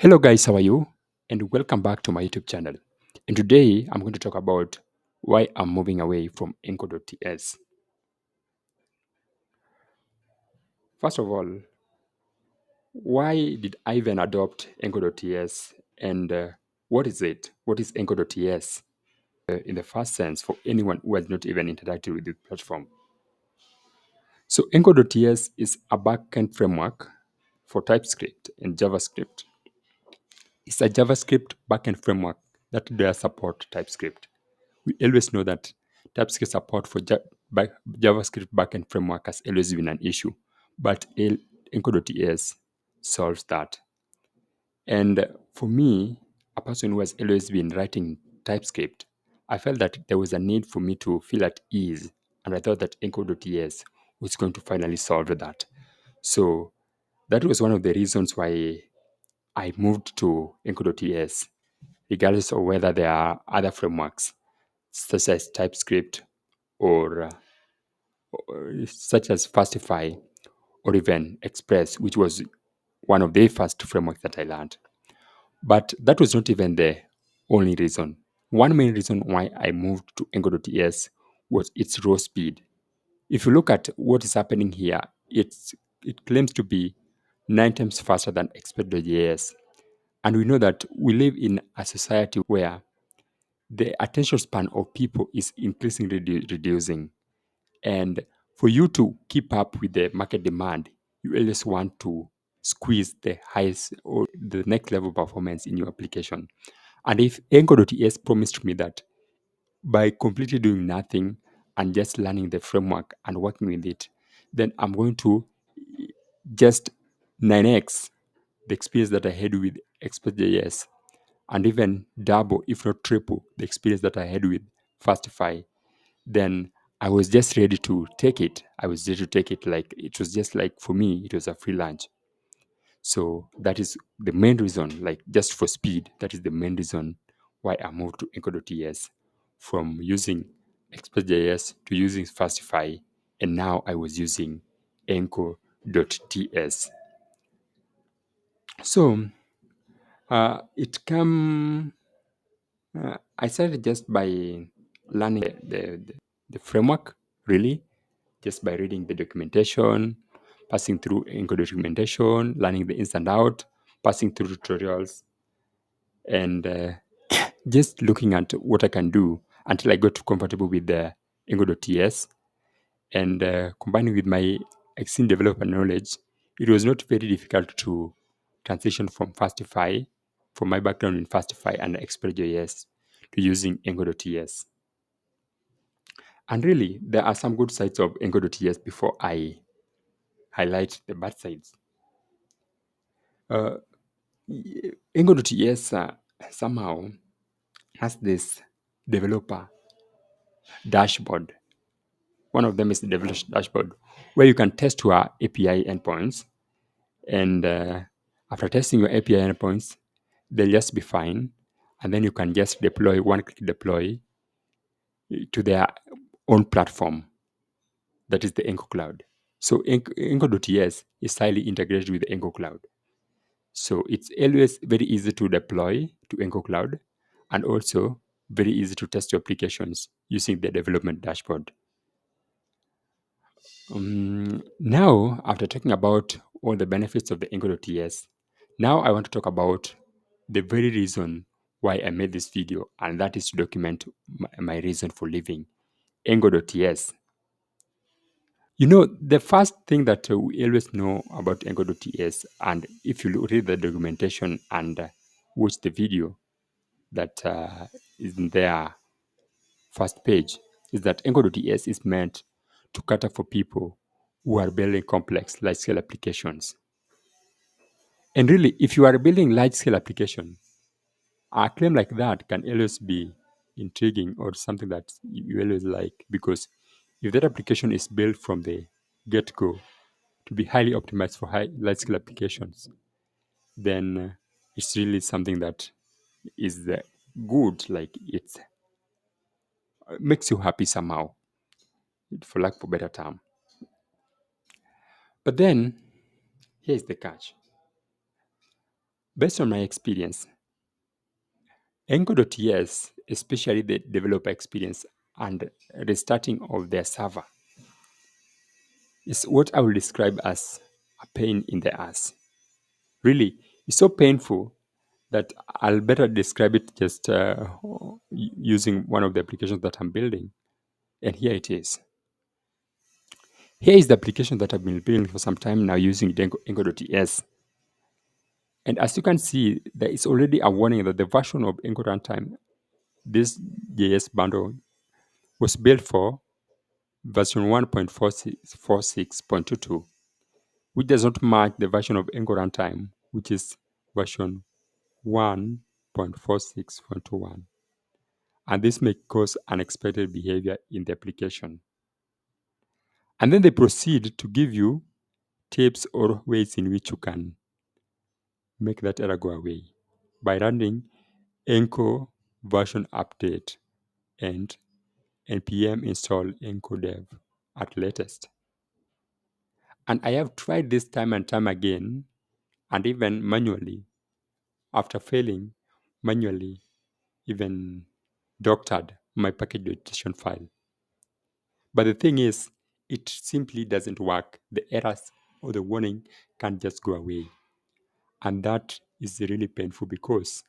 Hello guys, how are you? And welcome back to my YouTube channel. And today I'm going to talk about why I'm moving away from Encore.ts. First of all, why did I even adopt Encore.ts and what is it? What is Encore.ts in the first sense for anyone who has not even interacted with the platform? So Encore.ts is a backend framework for TypeScript and JavaScript. It's a JavaScript backend framework that does support TypeScript. We always know that TypeScript support for JavaScript backend framework has always been an issue, but Encore.ts solves that. And for me, a person who has always been writing TypeScript, I felt that there was a need for me to feel at ease, and I thought that Encore.ts was going to finally solve that. So that was one of the reasons why I moved to Encore.ts, regardless of whether there are other frameworks such as TypeScript or such as Fastify or even Express, which was one of the first frameworks that I learned. But that was not even the only reason. One main reason why I moved to Encore.ts was its raw speed. If you look at what is happening here, it claims to be 9 times faster than Express.js. And we know that we live in a society where the attention span of people is increasingly reducing. And for you to keep up with the market demand, you always want to squeeze the highest or the next level performance in your application. And if Encore.ts promised me that by completely doing nothing and just learning the framework and working with it, then I'm going to just 9x the experience that I had with Express.js and even double, if not triple, the experience that I had with Fastify, then I was just ready to take it. I was ready to take it like it was just like for me, it was a free lunch. So that is the main reason, like just for speed, that is the main reason why I moved to Encore.ts from using Express.js to using Fastify, and now I was using Encore.ts. So it came I started just by learning the framework, really, just by reading the documentation, passing through Enco documentation, learning the ins and out, passing through tutorials, and just looking at what I can do until I got comfortable with the Enco.ts. And combining with my existing developer knowledge, it was not very difficult to transition from Fastify, from my background in Fastify and Express.js, to using Encore.ts. And really, there are some good sides of Encore.ts before I highlight the bad sides. Uh, Encore.ts somehow has this developer dashboard. One of them is the developer dashboard, where you can test your API endpoints. And after testing your API endpoints, they'll just be fine. And then you can just deploy one click deploy to their own platform, that is the Encore Cloud. So Encore.ts is highly integrated with the Encore Cloud. So it's always very easy to deploy to Encore Cloud and also very easy to test your applications using the development dashboard. Now, after talking about all the benefits of the Encore.ts, now I want to talk about the very reason why I made this video, and that is to document my reason for leaving Encore.ts. You know, the first thing that we always know about Encore.ts, and if you read the documentation and watch the video that is in their first page, is that Encore.ts is meant to cater for people who are building complex large-scale applications. And really, if you are building large-scale application, a claim like that can always be intriguing or something that you always like, because if that application is built from the get-go to be highly optimized for large-scale applications, then it's really something that is good. Like it makes you happy somehow, for lack of a better term. But then here's the catch: Based on my experience, Encore.ts, especially the developer experience and restarting of their server, is what I will describe as a pain in the ass. Really, it's so painful that I'll better describe it just using one of the applications that I'm building. And here it is. Here is the application that I've been building for some time now using Encore.ts. And as you can see, there is already a warning that the version of Encore runtime, this JS bundle, was built for version 1.46.22, which does not match the version of Encore runtime, which is version 1.46.21. And this may cause unexpected behavior in the application. And then they proceed to give you tips or ways in which you can make that error go away by running Encore version update and npm install Encore dev at latest. And I have tried this time and time again, and even manually, after failing, manually even doctored my package.json file. But the thing is, it simply doesn't work. The errors or the warning can't just go away. And that is really painful because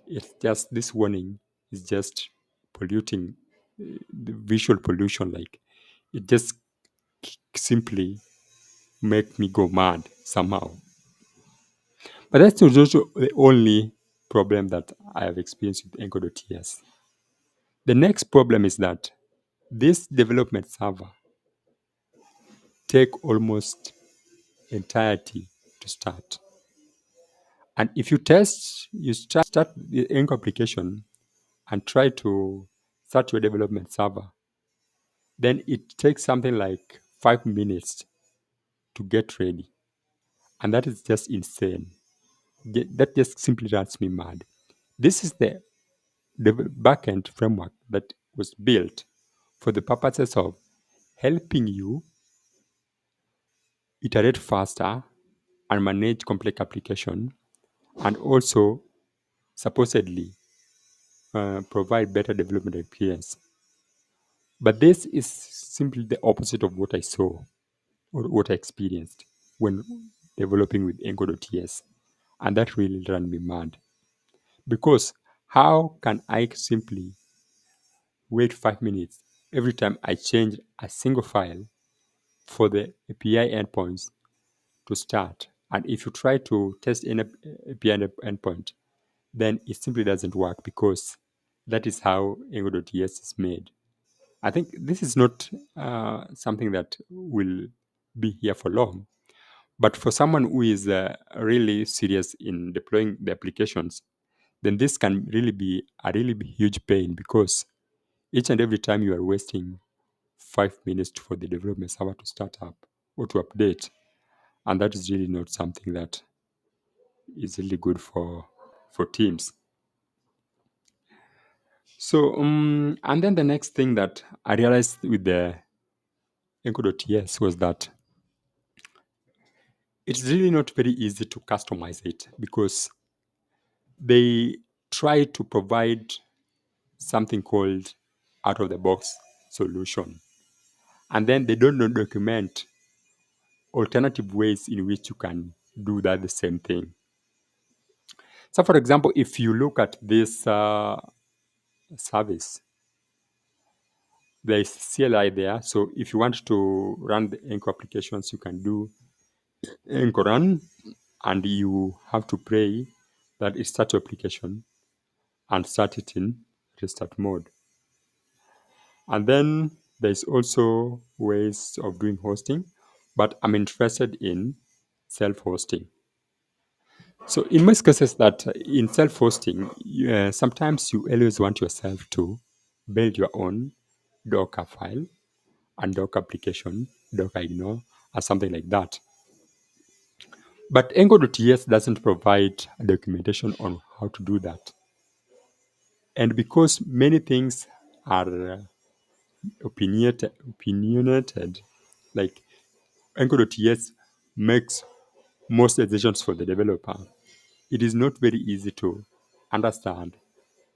it's just this warning is just polluting the visual pollution. Like it just simply make me go mad somehow. But that's not also the only problem that I have experienced with Encore.ts. The next problem is that this development server take almost entirety to start. And if you start the Encore application and try to start your development server, then it takes something like 5 minutes to get ready. And that is just insane. That just simply drives me mad. This is the backend framework that was built for the purposes of helping you iterate faster and manage complex application, and also supposedly provide better development experience. But this is simply the opposite of what I saw or what I experienced when developing with Encore.ts. And that really ran me mad. Because how can I simply wait 5 minutes every time I change a single file for the API endpoints to start? And if you try to test an API endpoint, then it simply doesn't work because that is how Angular.ts is made. I think this is not something that will be here for long. But for someone who is really serious in deploying the applications, then this can really be a really huge pain because each and every time you are wasting 5 minutes for the development server to start up or to update, and that is really not something that is really good for teams. So, and then the next thing that I realized with the Encore.ts was that it's really not very easy to customize it because they try to provide something called out of the box solution. And then they don't document alternative ways in which you can do that the same thing. So, for example, if you look at this service, there is CLI there. So, if you want to run the Encore applications, you can do Encore run, and you have to pray that it starts your application and start it in restart mode. And then there's also ways of doing hosting, but I'm interested in self-hosting. So in most cases that in self-hosting, sometimes you always want yourself to build your own Docker file and Docker application, Docker ignore, or something like that. But Encore.ts doesn't provide a documentation on how to do that. And because many things are opinionated, like Encore.ts makes most decisions for the developer. it is not very easy to understand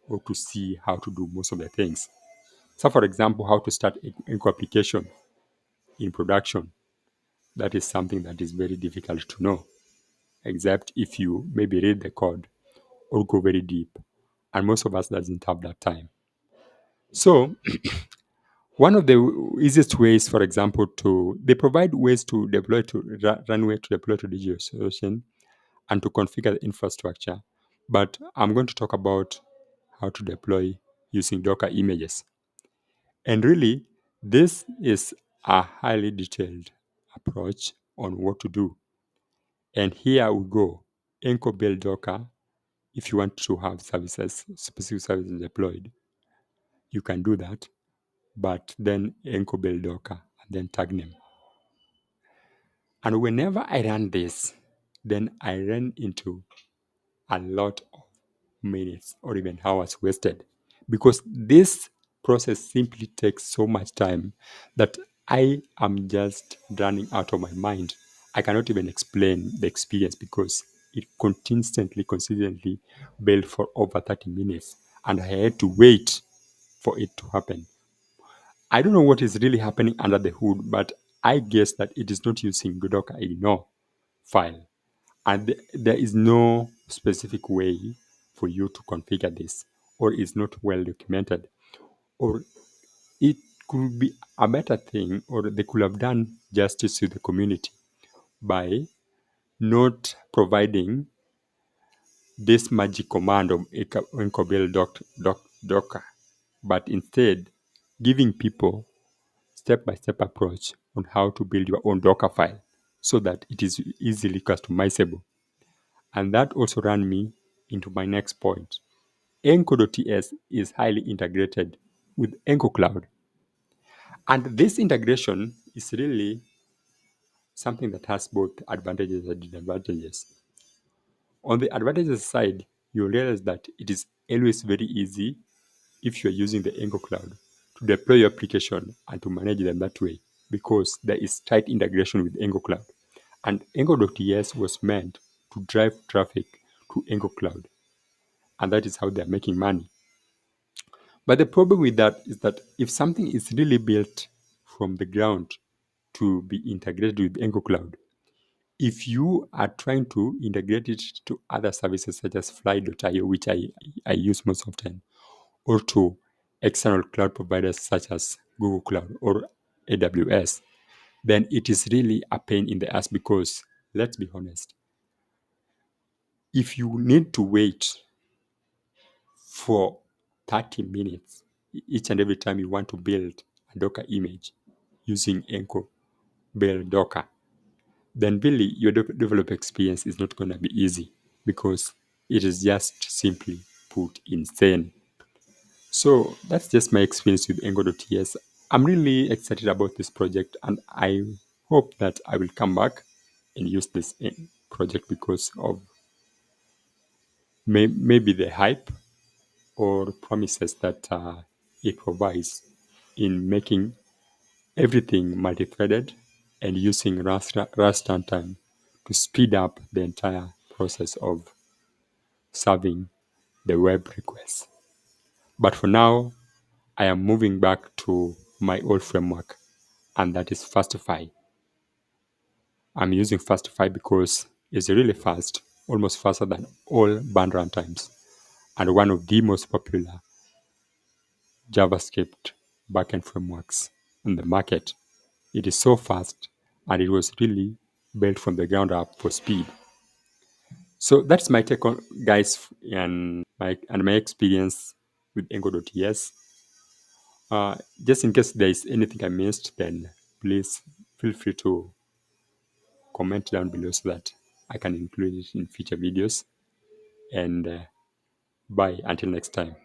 or to see how to do most of the things. So, for example, how to start Encore application in production, that is something that is very difficult to know, except if you maybe read the code or go very deep. And most of us doesn't have that time. So one of the easiest ways, for example, to they provide ways to deploy to runway to deploy to digital solution and to configure the infrastructure. But I'm going to talk about how to deploy using Docker images. And really, this is a highly detailed approach on what to do. And here we go. Encore build Docker. If you want to have services, specific services deployed, you can do that. But then Encore build Docker and then tag name. And whenever I run this, then I run into a lot of minutes or even hours wasted because this process simply takes so much time that I am just running out of my mind. I cannot even explain the experience because it consistently built for over 30 minutes and I had to wait for it to happen. I don't know what is really happening under the hood, but I guess that it is not using Docker ignore file. And there is no specific way for you to configure this, or it's not well documented, or it could be a better thing, or they could have done justice to the community by not providing this magic command of encobel docker, but instead giving people step-by-step approach on how to build your own Docker file so that it is easily customizable. And that also ran me into my next point. Encore.ts is highly integrated with Encore Cloud. And this integration is really something that has both advantages and disadvantages. On the advantages side, you realize that it is always very easy if you're using the Encore Cloud to deploy your application and to manage them that way because there is tight integration with Encore Cloud. And Encore.ts was meant to drive traffic to Encore Cloud. And that is how they're making money. But the problem with that is that if something is really built from the ground to be integrated with Encore Cloud, if you are trying to integrate it to other services such as Fly.io, which I use most often, or to external cloud providers such as Google Cloud or AWS, then it is really a pain in the ass because, let's be honest, if you need to wait for 30 minutes each and every time you want to build a Docker image using Encore build Docker, then really your developer experience is not going to be easy because it is just simply put insane. So that's just my experience with Encore.ts. I'm really excited about this project and I hope that I will come back and use this project because of maybe the hype or promises that it provides in making everything multi-threaded and using Rust runtime to speed up the entire process of serving the web requests. But for now, I am moving back to my old framework, and that is Fastify. I'm using Fastify because it's really fast, almost faster than all band runtimes, and one of the most popular JavaScript backend frameworks in the market. It is so fast and it was really built from the ground up for speed. So that's my take on guys and my experience with Encore.ts. Just in case there is anything I missed, then please feel free to comment down below so that I can include it in future videos. And bye until next time.